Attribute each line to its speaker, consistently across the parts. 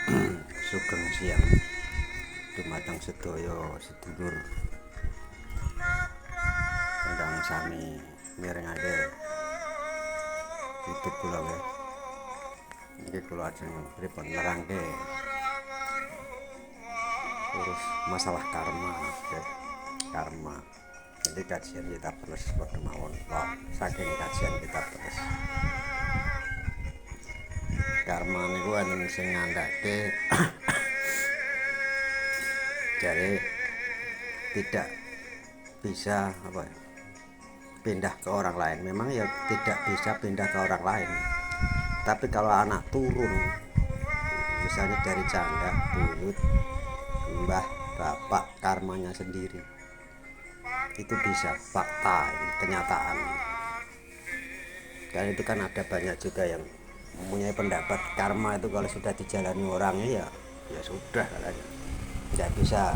Speaker 1: Sugeng siang dumateng sedaya sedulur ingkang sami mirengake YouTube kula nggih. Niki kula ajeng pripun nerangke urus masalah karma nggih. Karma. Jadi kajian kita terus padha mawon. Saking kajian kita terus. Karma niku wonten sing ngandhake jadi tidak bisa pindah ke orang lain. Memang ya tidak bisa pindah ke orang lain, tapi kalau anak turun misalnya dari janda, buyut, mbah, bapak, karmanya sendiri itu bisa. Fakta ini, kenyataan. Karena itu kan ada banyak juga yang mempunyai pendapat karma itu kalau sudah dijalani orangnya ya sudah katanya, tidak bisa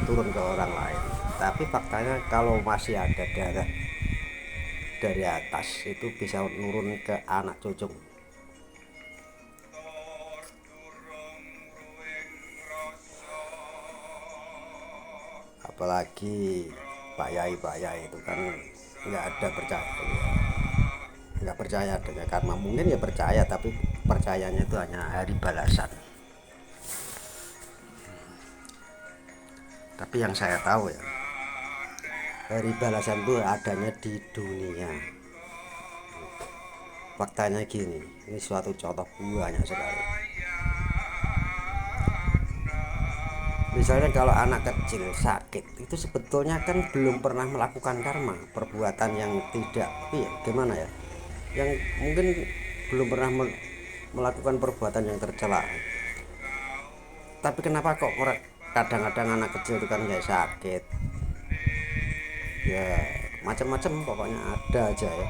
Speaker 1: turun ke orang lain. Tapi faktanya kalau masih ada darah dari atas itu bisa nurun ke anak cucu. Apalagi Pak Yai itu kan nggak ada percaya, nggak percaya dengan karma. Mungkin ya percaya, tapi percayanya itu hanya hari balasan. Tapi yang saya tahu ya, hari balasan itu adanya di dunia. Faktanya gini, ini suatu contoh banyak sekali. Misalnya kalau anak kecil sakit itu sebetulnya kan belum pernah melakukan karma, perbuatan yang tidak, gimana ya, yang mungkin belum pernah melakukan perbuatan yang tercela. Tapi kenapa kok kadang-kadang anak kecil itu kan kayak sakit, ya macam-macam pokoknya ada aja ya.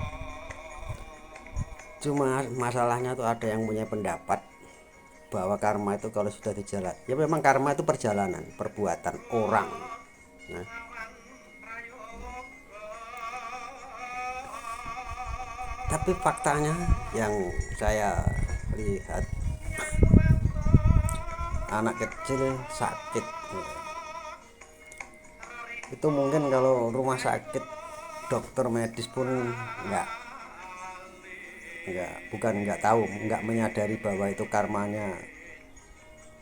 Speaker 1: Cuma masalahnya tuh ada yang punya pendapat bahwa karma itu kalau sudah dijalan, ya memang karma itu perjalanan perbuatan orang. Nah, tapi faktanya yang saya lihat, anak kecil sakit itu mungkin kalau rumah sakit dokter medis pun nggak tahu, nggak menyadari bahwa itu karmanya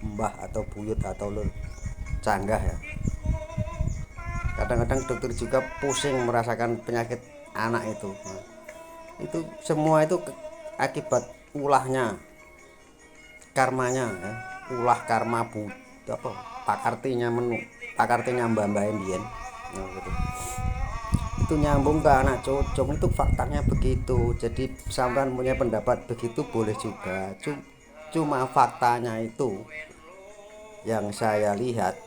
Speaker 1: mbah atau buyut atau canggah ya. Kadang-kadang dokter juga pusing merasakan penyakit anak itu. Nah, itu semua itu akibat ulahnya karmanya ya. Ulah karma apa pakartinya mbah-mbah mbiyen. Nah, gitu. Itu nyambung ke anak cucu, itu faktanya begitu. Jadi sampean punya pendapat begitu boleh juga, cuma faktanya itu yang saya lihat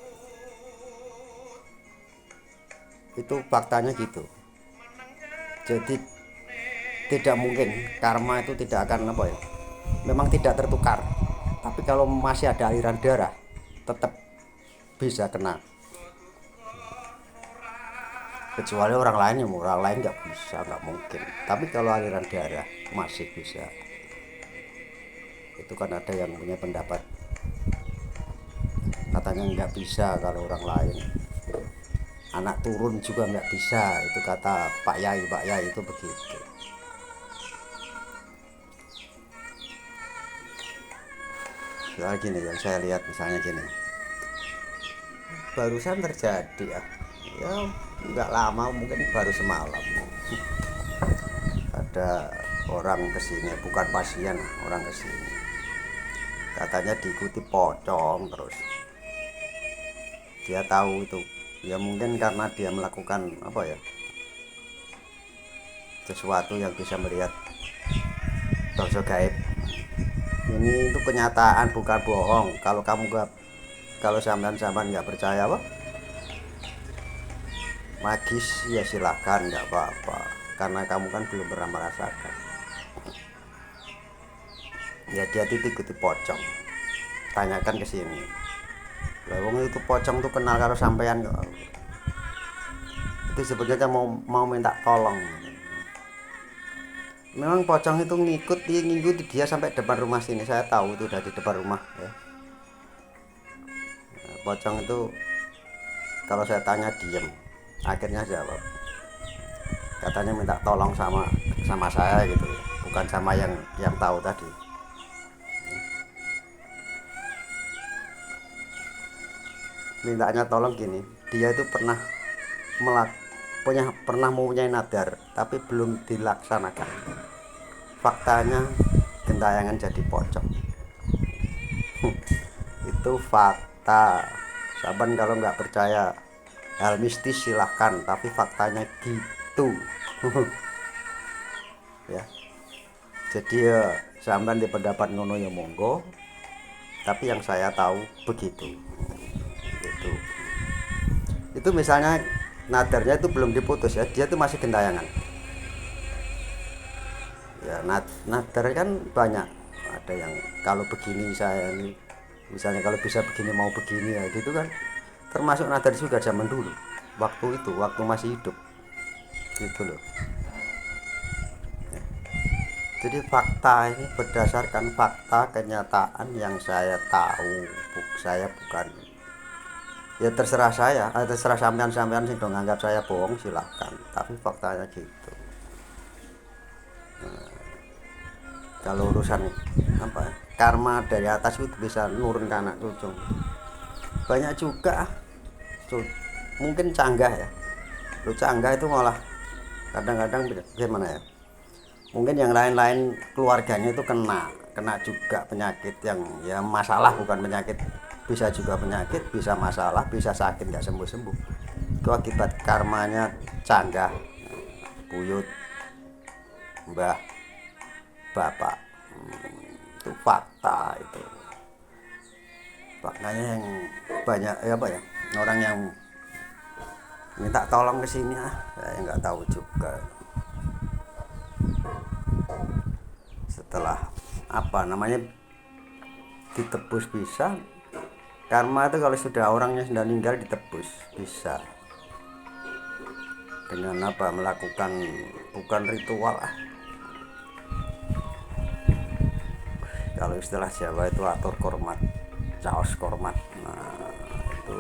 Speaker 1: itu faktanya gitu. Jadi tidak mungkin karma itu tidak akan memang tidak tertukar, tapi kalau masih ada aliran darah tetap bisa kena. Kecuali orang lain, nggak bisa, nggak mungkin. Tapi kalau aliran darah masih bisa. Itu kan ada yang punya pendapat katanya nggak bisa kalau orang lain. Anak turun juga nggak bisa, itu kata Pak Yai itu begitu. Ya gini yang saya lihat misalnya gini, barusan terjadi ya nggak lama, mungkin baru semalam ada orang kesini, bukan pasien, orang kesini katanya diikuti pocong terus. Dia tahu itu, ya mungkin karena dia melakukan sesuatu yang bisa melihat dosa gaib. Ini itu kenyataan, bukan bohong. Kalau sampean nggak percaya magis, ya silahkan, nggak apa-apa, karena kamu kan belum pernah merasakan. Ya dia ikuti pocong, tanyakan ke sini. Lah wong itu pocong tuh kenal karo sampean kok. Itu sebetulnya mau minta tolong. Memang pocong itu ngikuti dia sampai depan rumah sini. Saya tahu itu udah di depan rumah ya. Pocong itu kalau saya tanya diem, akhirnya jawab, katanya minta tolong sama saya gitu, bukan sama yang tahu tadi. Mintanya tolong gini, dia itu pernah mempunyai nadar tapi belum dilaksanakan. Faktanya gentayangan jadi pocong. Itu fakta. Saban kalau nggak percaya hal mistis silahkan, tapi faktanya gitu. Ya, jadi ya sampean di pendapat ngono ya monggo, tapi yang saya tahu begitu. Gitu. Itu misalnya nadarnya itu belum diputus ya, dia tuh masih gentayangan. Ya nadar kan banyak, ada yang kalau begini saya ini, misalnya kalau bisa begini mau begini ya gitu kan, termasuk nadar juga zaman dulu, waktu masih hidup gitu loh. Jadi fakta ini berdasarkan fakta kenyataan yang saya tahu. Saya bukan, ya terserah saya, terserah sampean sing dong nganggap saya bohong silahkan, tapi faktanya gitu. Kalau urusan apa karma dari atas itu bisa nurun ke anak cucu, banyak juga. Mungkin canggah ya, lu canggah itu malah kadang-kadang gimana ya, mungkin yang lain-lain keluarganya itu kena juga penyakit yang ya masalah, bukan penyakit, bisa juga penyakit, bisa masalah, bisa sakit nggak sembuh-sembuh, itu akibat karmanya canggah, buyut, mbah, bapak. Itu fakta itu. Faktanya yang banyak ya apa ya, orang yang minta tolong ke sini saya nggak tahu juga. Setelah apa namanya ditebus bisa, karma itu kalau sudah orangnya sudah meninggal ditebus bisa dengan apa, melakukan bukan ritual kalau istilah Jawa itu atur kormat, caos kormat. Nah itu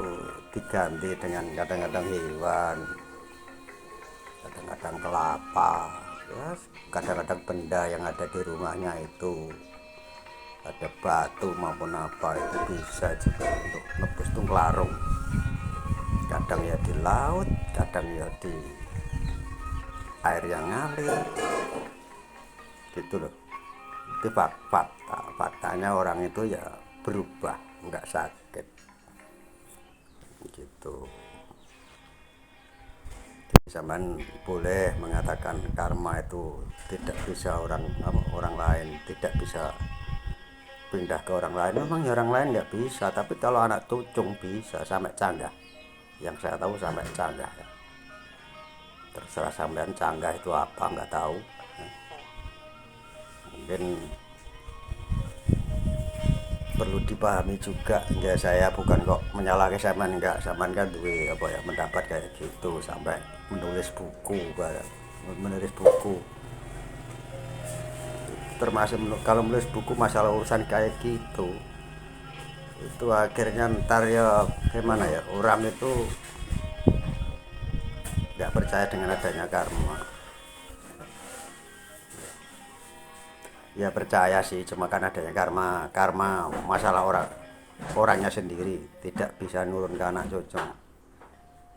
Speaker 1: diganti dengan kadang-kadang hewan, kadang-kadang kelapa, ya kadang-kadang benda yang ada di rumahnya itu, ada batu maupun apa, itu bisa juga untuk nebus tunglarung. Kadang ya di laut, kadang ya di air yang ngalir gitu loh. Itu faktanya orang itu ya berubah, nggak sakit gitu. Zaman boleh mengatakan karma itu tidak bisa orang lain tidak bisa pindah ke orang lain, memang ya orang lain nggak bisa, tapi kalau anak cucung bisa sampai canggah, yang saya tahu sampai canggah ya. Terserah sampean canggah itu apa nggak tahu, mungkin perlu dipahami juga ya. Saya bukan kok menyalahkan sampean, enggak, sampean kan duwe apa ya mendapat kayak gitu sampai menulis buku, termasuk kalau menulis buku masalah urusan kayak gitu, itu akhirnya ntar ya gimana ya, orang itu nggak percaya dengan adanya karma. Ya percaya sih, cuma kan adanya karma masalah orangnya sendiri, tidak bisa nurun ke anak cucu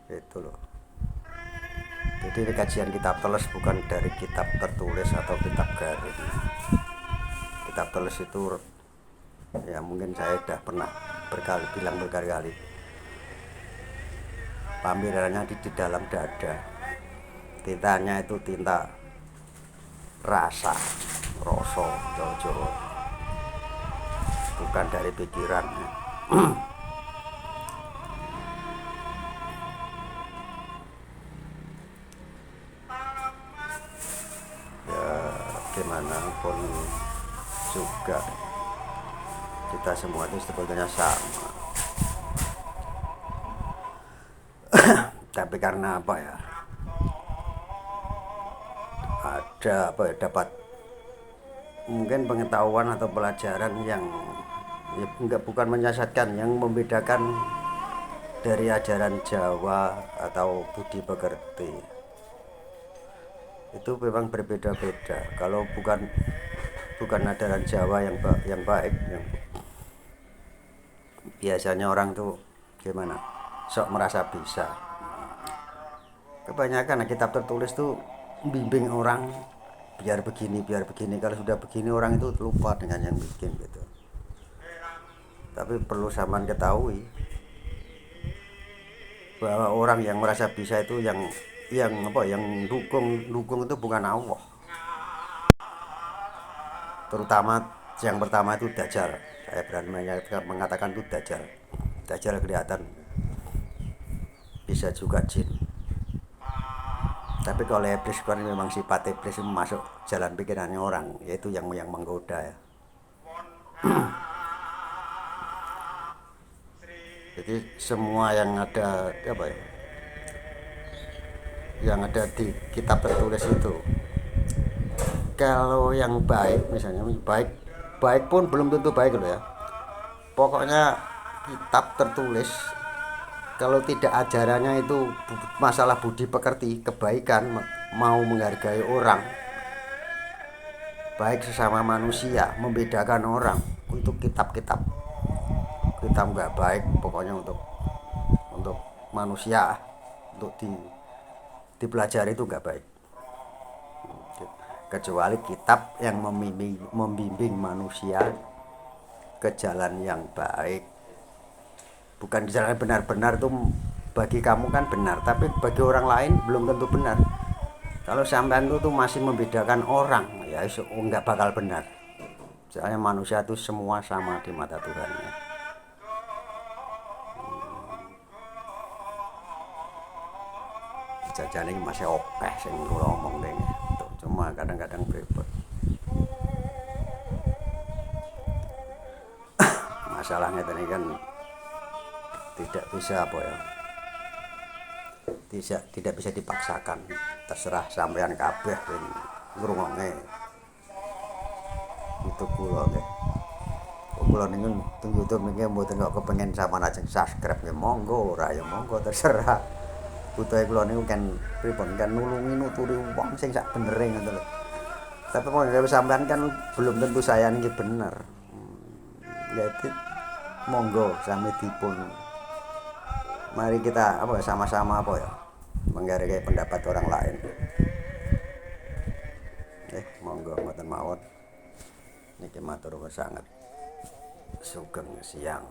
Speaker 1: itu loh. Jadi ini kajian kitab teles, bukan dari kitab tertulis atau kitab garing. Kitab teles itu ya mungkin saya sudah pernah berkali-kali, pamerannya di dalam dada, tintanya itu tinta rasa Jawa, bukan dari pikiran. Ya gimana pun juga kita semua itu sebetulnya sama, tapi karena apa ya, ada apa ya, dapat mungkin pengetahuan atau pelajaran yang ya bukan menyesatkan, yang membedakan dari ajaran Jawa atau budi pekerti itu memang berbeda-beda. Kalau bukan ajaran Jawa yang baik, yang biasanya orang tuh gimana, sok merasa bisa. Kebanyakan kitab tertulis tuh bimbing orang biar begini, kalau sudah begini orang itu lupa dengan yang bikin gitu. Tapi perlu zaman ketahui bahwa orang yang merasa bisa itu yang dukung itu bukan Allah. Terutama yang pertama itu Dajjal. Saya berani mengatakan itu Dajjal. Dajjal kelihatan, bisa juga jin. Tapi kalau iblis kan memang sifat iblis masuk jalan pikirannya orang, yaitu yang menggoda ya. Jadi semua yang ada apa ya, yang ada di kitab tertulis itu, kalau yang baik misalnya, baik pun belum tentu baik loh ya. Pokoknya kitab tertulis kalau tidak ajarannya itu masalah budi pekerti, kebaikan, mau menghargai orang, baik sesama manusia, membedakan orang, untuk kitab nggak baik pokoknya untuk manusia, untuk dipelajari itu nggak baik. Kecuali kitab yang membimbing manusia ke jalan yang baik, bukan ke jalan benar-benar tuh bagi kamu kan benar, tapi bagi orang lain belum tentu benar. Kalau sampean tuh masih membedakan orang, ya nggak bakal benar. Soalnya manusia itu semua sama di mata Tuhan ya. Jajan ini masih oke sing kula omong deh. Cuma kadang-kadang beribut. Masalahnya tadi kan tidak bisa apa ya, tidak bisa dipaksakan. Terserah sampean kabeh sing ngrungokne. Itu kula nggih. Kula niku teng YouTube niki mboten kok kepengen sama lajeng subscribe ya monggo, ora ya monggo terserah. Butuhe kula niku kan pripun kan nulungi nuturi wong sing sak benere ngoten lho. Tapi kok gawe sampean kan belum tentu saya niki bener. Jadi monggo sami dipun. Mari kita sama-sama ya menghargai pendapat orang lain. Monggo mboten mawon. Niki matur sangat sugeng siang.